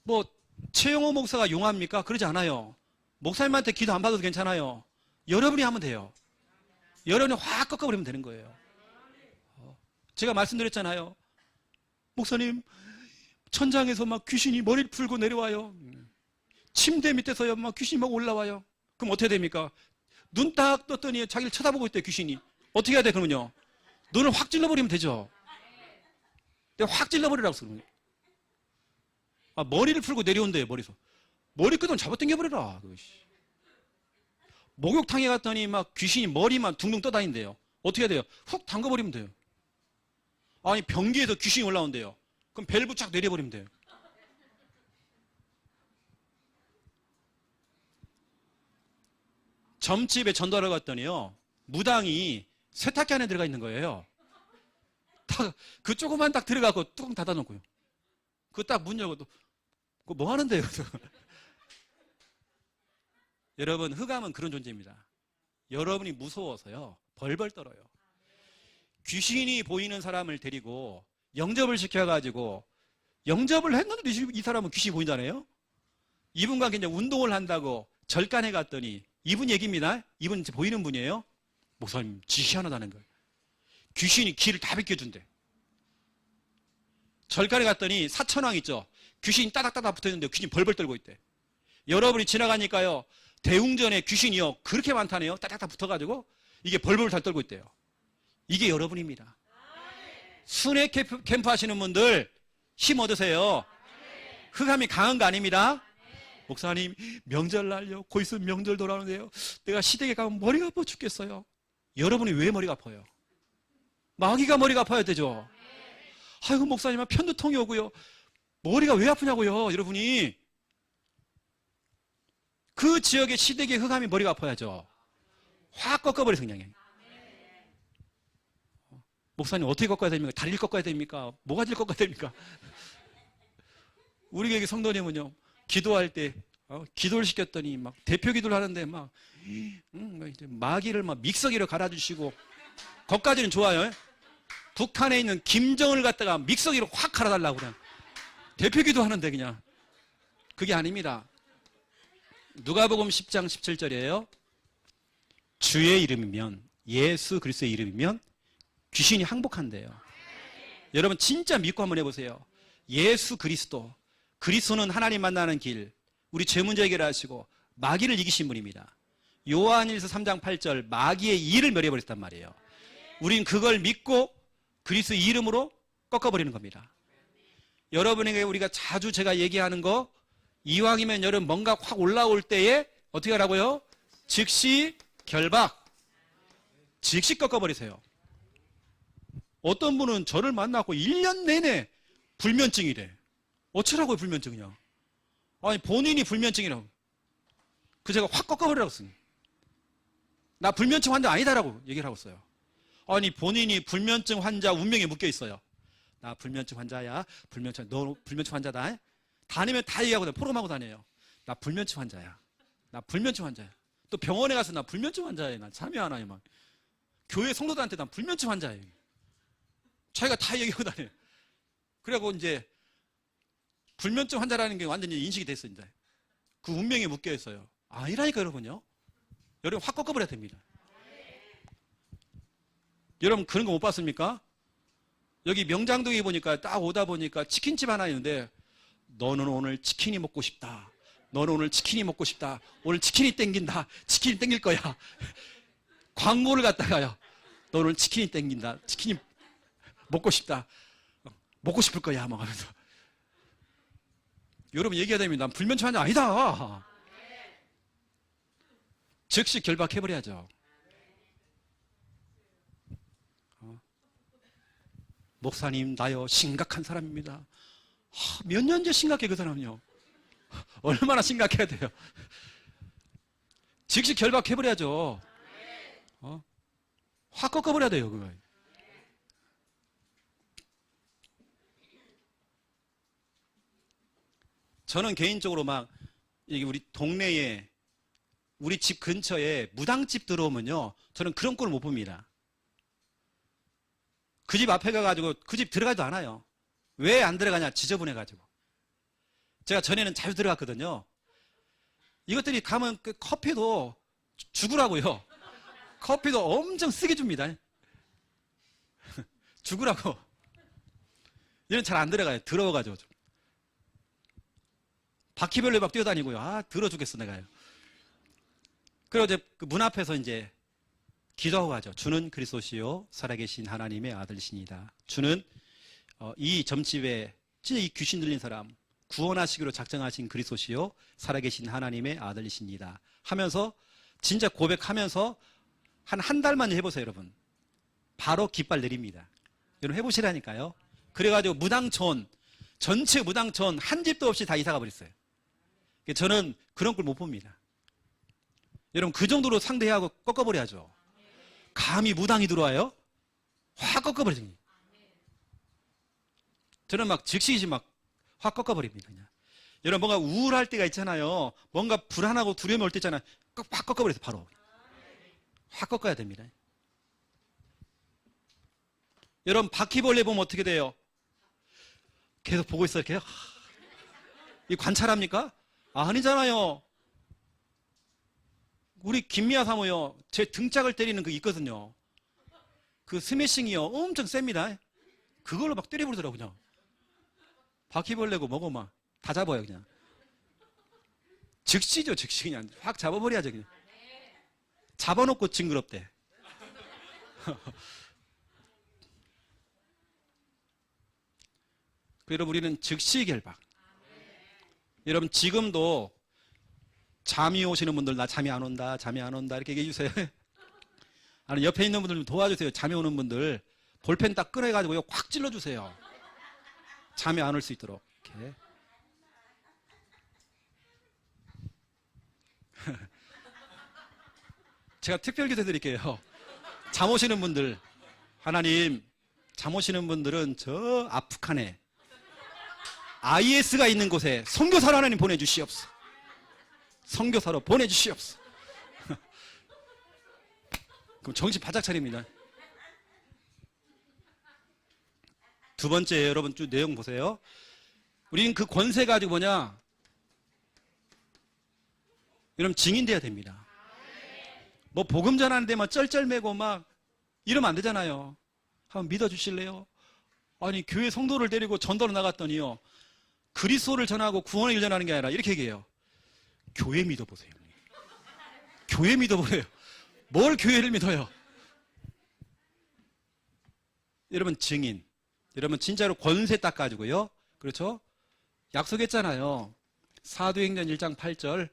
뭐 최영호 목사가 용합니까? 그러지 않아요. 목사님한테 기도 안 받아도 괜찮아요. 여러분이 하면 돼요. 여러분이 확 꺾어버리면 되는 거예요. 제가 말씀드렸잖아요. 목사님 천장에서 막 귀신이 머리를 풀고 내려와요. 침대 밑에서 막 귀신이 막 올라와요. 그럼 어떻게 됩니까? 눈 딱 떴더니 자기를 쳐다보고 있대요 귀신이. 어떻게 해야 돼, 그러면요? 눈을 확 찔러버리면 되죠. 내가 확 찔러버리라고 그러면. 아, 머리를 풀고 내려온대요, 머리에서. 머리끄덩 잡아당겨버려라. 목욕탕에 갔더니 막 귀신이 머리만 둥둥 떠다닌대요. 어떻게 해야 돼요? 훅 담가버리면 돼요. 아니, 변기에서 귀신이 올라온대요. 그럼 밸브 쫙 내려버리면 돼요. 점집에 전도하러 갔더니요, 무당이 세탁기 안에 들어가 있는 거예요. 그 조그만 딱 들어가고 뚜껑 닫아놓고요. 그거 딱 문 열고 또, 그거 뭐 하는데요? 여러분, 흑암은 그런 존재입니다. 여러분이 무서워서요, 벌벌 떨어요. 귀신이 보이는 사람을 데리고 영접을 시켜가지고, 영접을 했는데 이 사람은 귀신이 보인다네요? 이분과 그냥 운동을 한다고 절간에 갔더니, 이분 얘기입니다. 이분 보이는 분이에요. 목사님, 지시 하나다는 거예요. 귀신이 길을 다 비켜준대. 절간에 갔더니 사천왕 있죠. 귀신이 따닥따닥 붙어있는데 귀신이 벌벌 떨고 있대. 여러분이 지나가니까요, 대웅전에 귀신이요, 그렇게 많다네요. 따닥따닥 붙어가지고 이게 벌벌 다 떨고 있대요. 이게 여러분입니다. 순회 캠프 하시는 분들 힘 얻으세요. 흑암이 강한 거 아닙니다. 목사님, 명절날요, 곧 있으면 명절 돌아오는데요, 내가 시댁에 가면 머리가 아파 죽겠어요. 여러분이 왜 머리가 아파요? 마귀가 머리가 아파야 되죠. 아이고, 목사님, 편두통이 오고요, 머리가 왜 아프냐고요. 여러분이 그 지역의 시댁의 흑암이 머리가 아파야죠. 확 꺾어버려서 그냥. 목사님, 어떻게 꺾어야 됩니까? 다리를 꺾어야 됩니까? 모가지를 꺾어야 됩니까? 우리 교회 성도님은요, 기도할 때 기도를 시켰더니 막 대표 기도를 하는데 막 마귀를 막 믹서기로 갈아주시고, 거기까지는 좋아요. 북한에 있는 김정을 갖다가 믹서기로 확 갈아달라고 그냥 대표 기도하는데, 그냥 그게 아닙니다. 누가복음 10장 17절이에요. 주의 이름이면, 예수 그리스도의 이름이면 귀신이 항복한대요. 여러분 진짜 믿고 한번 해보세요. 예수 그리스도, 그리스도는 하나님 만나는 길, 우리 죄 문제 해결하시고 마귀를 이기신 분입니다. 요한일서 3장 8절, 마귀의 일을 멸해버렸단 말이에요. 우린 그걸 믿고 그리스도 이름으로 꺾어버리는 겁니다. 여러분에게 우리가 자주 제가 얘기하는 거, 이왕이면 여러분 뭔가 확 올라올 때에 어떻게 하라고요? 즉시 결박, 즉시 꺾어버리세요. 어떤 분은 저를 만나고 1년 내내 불면증이래. 어쩌라고요, 불면증이냐? 아니, 본인이 불면증이라고. 그 제가 확 꺾어버리라고 했습니다. 나 불면증 환자 아니다라고 얘기를 하고 있어요. 아니, 본인이 불면증 환자 운명에 묶여 있어요. 나 불면증 환자야. 너 불면증 환자다. 다니면 다 얘기하고 포럼하고 다녀요. 나 불면증 환자야. 나 불면증 환자야. 또 병원에 가서 나 불면증 환자야. 나 참여하나요, 막. 교회 성도들한테 난 불면증 환자예요. 자기가 다 얘기하고 다녀요. 그래갖고 이제 불면증 환자라는 게 완전히 인식이 됐어요, 이제. 그 운명에 묶여 있어요. 아니라니까, 여러분요. 여러분 확 꺾어버려야 됩니다. 여러분 그런 거 못 봤습니까? 여기 명장동에 보니까 딱 오다 보니까 치킨집 하나 있는데, 너는 오늘 치킨이 먹고 싶다. 너는 오늘 치킨이 먹고 싶다. 오늘 치킨이 땡긴다. 치킨이 땡길 거야. 광고를 갖다가요, 너 오늘 치킨이 땡긴다. 치킨이 먹고 싶다. 먹고 싶을 거야. 막 하면서. 여러분 얘기해야 됩니다. 난 불면증 환자 아니다. 즉시 결박해버려야죠. 목사님, 나요 심각한 사람입니다. 몇 년째 심각해, 그 사람은요. 얼마나 심각해야 돼요. 즉시 결박해버려야죠. 확 꺾어버려야 돼요, 그거. 저는 개인적으로 막 우리 동네에, 우리 집 근처에 무당집 들어오면요, 저는 그런 꼴을 못 봅니다. 그 집 앞에 가가지고 그 집 들어가지도 않아요. 왜 안 들어가냐? 지저분해가지고. 제가 전에는 자주 들어갔거든요. 이것들이 가면 그 커피도 죽으라고요. 커피도 엄청 쓰게 줍니다. 죽으라고. 얘는 잘 안 들어가요. 더러워가지고. 바퀴벌레 막 뛰어다니고요. 더러워 죽겠어, 내가요. 그리고 이제 그 문 앞에서 이제 기도하고 하죠. 주는 그리스도시요 살아계신 하나님의 아들이시니다. 주는 이 점집에 진짜 이 귀신 들린 사람 구원하시기로 작정하신 그리스도시요 살아계신 하나님의 아들이십니다 하면서 진짜 고백하면서 한 달만 해보세요. 여러분 바로 깃발 내립니다. 여러분 해보시라니까요. 그래가지고 무당촌 전체 무당촌 한 집도 없이 다 이사가 버렸어요. 저는 그런 걸 못 봅니다. 여러분 그 정도로 상대하고 꺾어버려야죠. 감히 무당이 들어와요? 확 꺾어버리죠. 저는 막 즉시 막 확 꺾어버립니다. 그냥. 여러분 뭔가 우울할 때가 있잖아요. 뭔가 불안하고 두려움이 올 때 있잖아요. 확 꺾어버려서 바로 확 꺾어야 됩니다. 여러분 바퀴벌레 보면 어떻게 돼요? 계속 보고 있어요. 이렇게 이 관찰합니까? 아니잖아요. 우리 김미아 사모요. 제 등짝을 때리는 그 있거든요. 그 스매싱이요. 엄청 셉니다. 그걸로 막 때려버리더라고요. 그냥. 바퀴벌레고 뭐고 막 다 잡아요. 그냥. 즉시죠. 즉시 그냥. 확 잡아버려야죠. 그냥. 잡아놓고 징그럽대. 여러분 우리는 즉시 결박. 여러분 지금도 잠이 오시는 분들 나 잠이 안 온다 잠이 안 온다 이렇게 얘기해 주세요. 아니 옆에 있는 분들 좀 도와주세요. 잠이 오는 분들 볼펜 딱 꺼내가지고 확 찔러주세요. 잠이 안 올 수 있도록 이렇게. 제가 특별 기도 드릴게요. 잠 오시는 분들 하나님 잠 오시는 분들은 저 아프간에 IS가 있는 곳에 선교사로 하나님 보내주시옵소서. 선교사로 보내주시옵소서. 그럼 정신 바짝 차립니다. 두 번째 여러분 쭉 내용 보세요. 우리는 그 권세 가지고 뭐냐? 여러분 증인돼야 됩니다. 뭐 복음 전하는데 막 쩔쩔매고 막 이러면 안 되잖아요. 한번 믿어주실래요? 아니 교회 성도를 데리고 전도로 나갔더니요. 그리스도를 전하고 구원의 일 전하는 게 아니라 이렇게 얘기해요. 교회 믿어보세요. 교회 믿어보세요. 뭘 교회를 믿어요? 여러분 증인. 여러분 진짜로 권세 딱 가지고요. 그렇죠? 약속했잖아요. 사도행전 1장 8절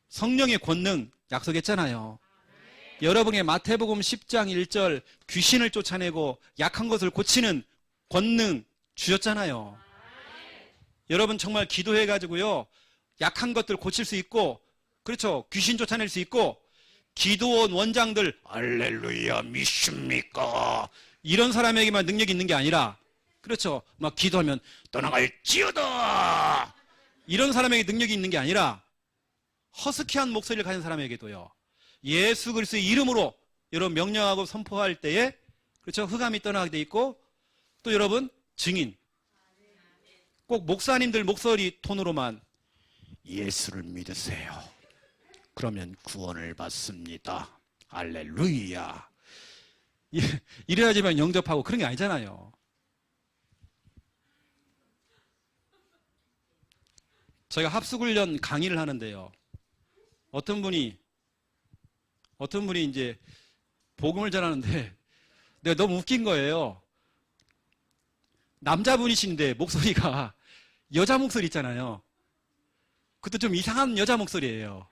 성령의 권능 약속했잖아요. 여러분의 마태복음 10장 1절 귀신을 쫓아내고 약한 것을 고치는 권능 주셨잖아요. 여러분 정말 기도해가지고요. 약한 것들 고칠 수 있고 그렇죠. 귀신 쫓아낼 수 있고 기도원 원장들 할렐루야 믿습니까? 이런 사람에게만 능력이 있는 게 아니라 그렇죠. 막 기도하면 떠나갈지어다 이런 사람에게 능력이 있는 게 아니라 허스키한 목소리를 가진 사람에게도요. 예수 그리스도의 이름으로 여러분 명령하고 선포할 때에 그렇죠. 흑암이 떠나게 돼 있고 또 여러분 증인 꼭 목사님들 목소리 톤으로만 예수를 믿으세요. 그러면 구원을 받습니다. 할렐루야. 이래야지만 영접하고 그런 게 아니잖아요. 저희가 합숙훈련 강의를 하는데요. 어떤 분이 이제 복음을 전하는데 내가 너무 웃긴 거예요. 남자분이신데 목소리가 여자 목소리 있잖아요. 그것도 좀 이상한 여자 목소리예요.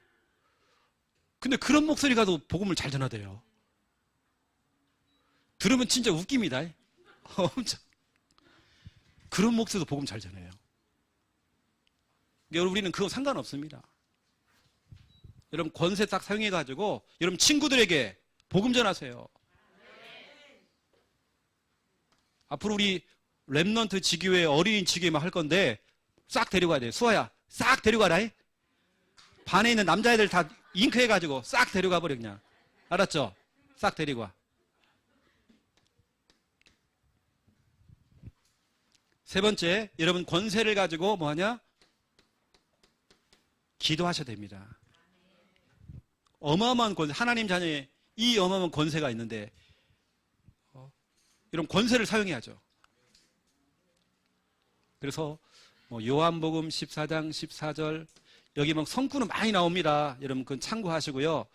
근데 그런 목소리가도 복음을 잘 전하대요. 들으면 진짜 웃깁니다. 엄청. 그런 목소리도 복음 잘 전해요. 여러분 우리는 그거 상관없습니다. 여러분 권세 딱 사용해가지고 여러분 친구들에게 복음 전하세요. 앞으로 우리 랩넌트 지교회 어린이 지교회만 할 건데 싹 데려가야 돼요. 수아야 싹 데려가라. 반에 있는 남자애들 다 잉크해가지고 싹 데려가 버려 그냥. 알았죠? 싹 데리고 와. 세 번째 여러분 권세를 가지고 뭐하냐? 기도하셔야 됩니다. 어마어마한 권세, 하나님 자녀의 이 어마어마한 권세가 있는데 이런 권세를 사용해야죠. 그래서 뭐 요한복음 14장 14절 여기 뭐 성구는 많이 나옵니다. 여러분 그건 참고하시고요.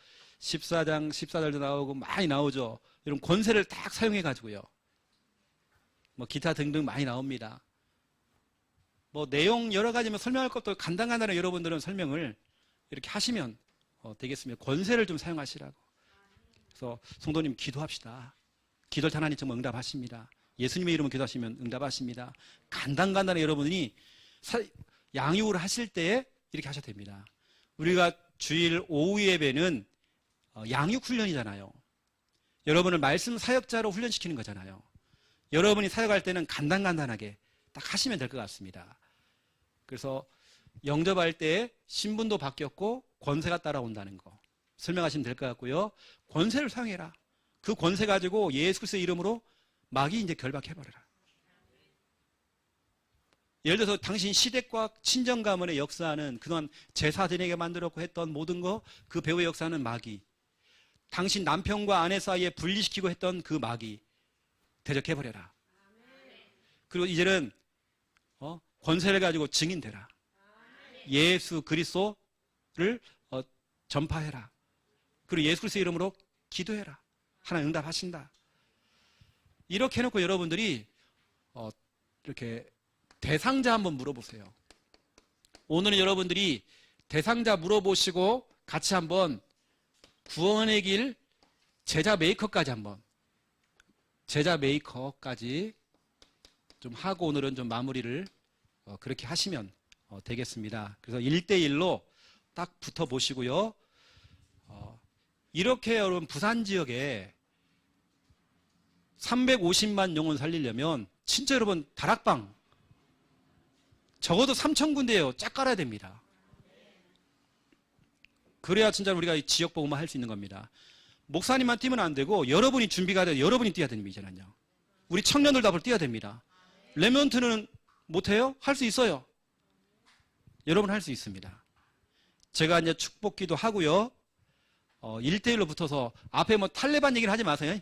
14장 14절도 나오고 많이 나오죠. 이런 권세를 딱 사용해 가지고요. 뭐 기타 등등 많이 나옵니다. 뭐 내용 여러 가지면 설명할 것도 간단간단한 여러분들은 설명을 이렇게 하시면 되겠습니다. 권세를 좀 사용하시라고. 그래서 성도님 기도합시다. 기도할 때 하나님 정말 응답하십니다. 예수님의 이름으로 기도하시면 응답하십니다. 간단간단한 여러분이 양육을 하실 때에 이렇게 하셔도 됩니다. 우리가 주일 오후 예배는 양육 훈련이잖아요. 여러분을 말씀 사역자로 훈련시키는 거잖아요. 여러분이 사역할 때는 간단간단하게 딱 하시면 될 것 같습니다. 그래서 영접할 때 신분도 바뀌었고 권세가 따라온다는 거 설명하시면 될 것 같고요. 권세를 사용해라. 그 권세 가지고 예수 그리스도의 이름으로 마귀 이제 결박해버려라. 예를 들어서 당신 시댁과 친정 가문의 역사는 그동안 제사드리게 만들었고 했던 모든 거 그 배후의 역사는 마귀. 당신 남편과 아내 사이에 분리시키고 했던 그 마귀 대적해버려라. 그리고 이제는 권세를 가지고 증인되라. 예수 그리스도를 전파해라. 그리고 예수 그리스도 이름으로 기도해라. 하나님 응답하신다. 이렇게 해놓고 여러분들이 이렇게 대상자 한번 물어보세요. 오늘은 여러분들이 대상자 물어보시고 같이 한번 구원의 길 제자 메이커까지 한번 제자 메이커까지 좀 하고 오늘은 좀 마무리를 그렇게 하시면 되겠습니다. 그래서 1대1로 딱 붙어 보시고요. 이렇게 여러분 부산 지역에 350만 영혼 살리려면 진짜 여러분 다락방 적어도 3,000군데예요. 짝 깔아야 됩니다. 그래야 진짜 우리가 이 지역 복음을 할 수 있는 겁니다. 목사님만 뛰면 안 되고 여러분이 준비가 돼요. 여러분이 뛰어야 됩니다. 이제는요. 우리 청년들도 앞으로 뛰어야 됩니다. 레몬트는 못해요? 할 수 있어요. 여러분 할 수 있습니다. 제가 이제 축복기도 하고요. 1대1로 붙어서 앞에 뭐 탈레반 얘기를 하지 마세요.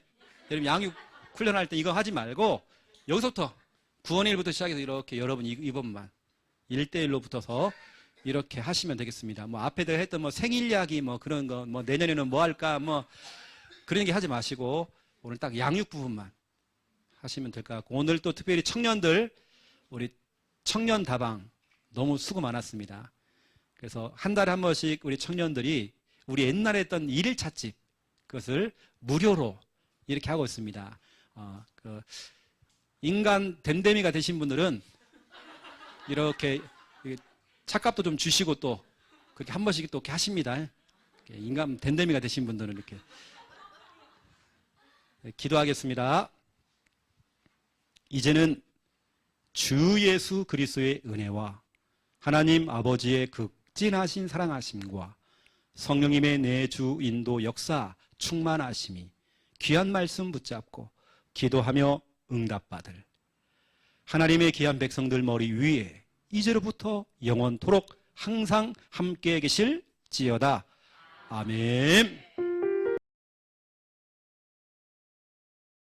여러분 양육 훈련할 때 이거 하지 말고 여기서부터 구원의 일부터 시작해서 이렇게 여러분 이번만 1대1로 붙어서 이렇게 하시면 되겠습니다. 뭐 앞에도 했던 뭐 생일 이야기 뭐 그런 거 뭐 내년에는 뭐 할까 뭐 그런 얘기 하지 마시고 오늘 딱 양육 부분만 하시면 될 것 같고 오늘 또 특별히 청년들 우리 청년 다방 너무 수고 많았습니다. 그래서 한 달에 한 번씩 우리 청년들이 우리 옛날에 했던 일일 찻집 그것을 무료로 이렇게 하고 있습니다. 인간 댐댐이가 되신 분들은 이렇게 찻값도 좀 주시고 또 그렇게 한 번씩 또 이렇게 하십니다. 인간 댐댐이가 되신 분들은 이렇게 기도하겠습니다. 이제는 주 예수 그리스도의 은혜와 하나님 아버지의 극진하신 사랑하심과 성령님의 내주 인도 역사 충만하심이 귀한 말씀 붙잡고 기도하며 응답받을 하나님의 귀한 백성들 머리 위에 이제로부터 영원토록 항상 함께 계실지어다. 아멘.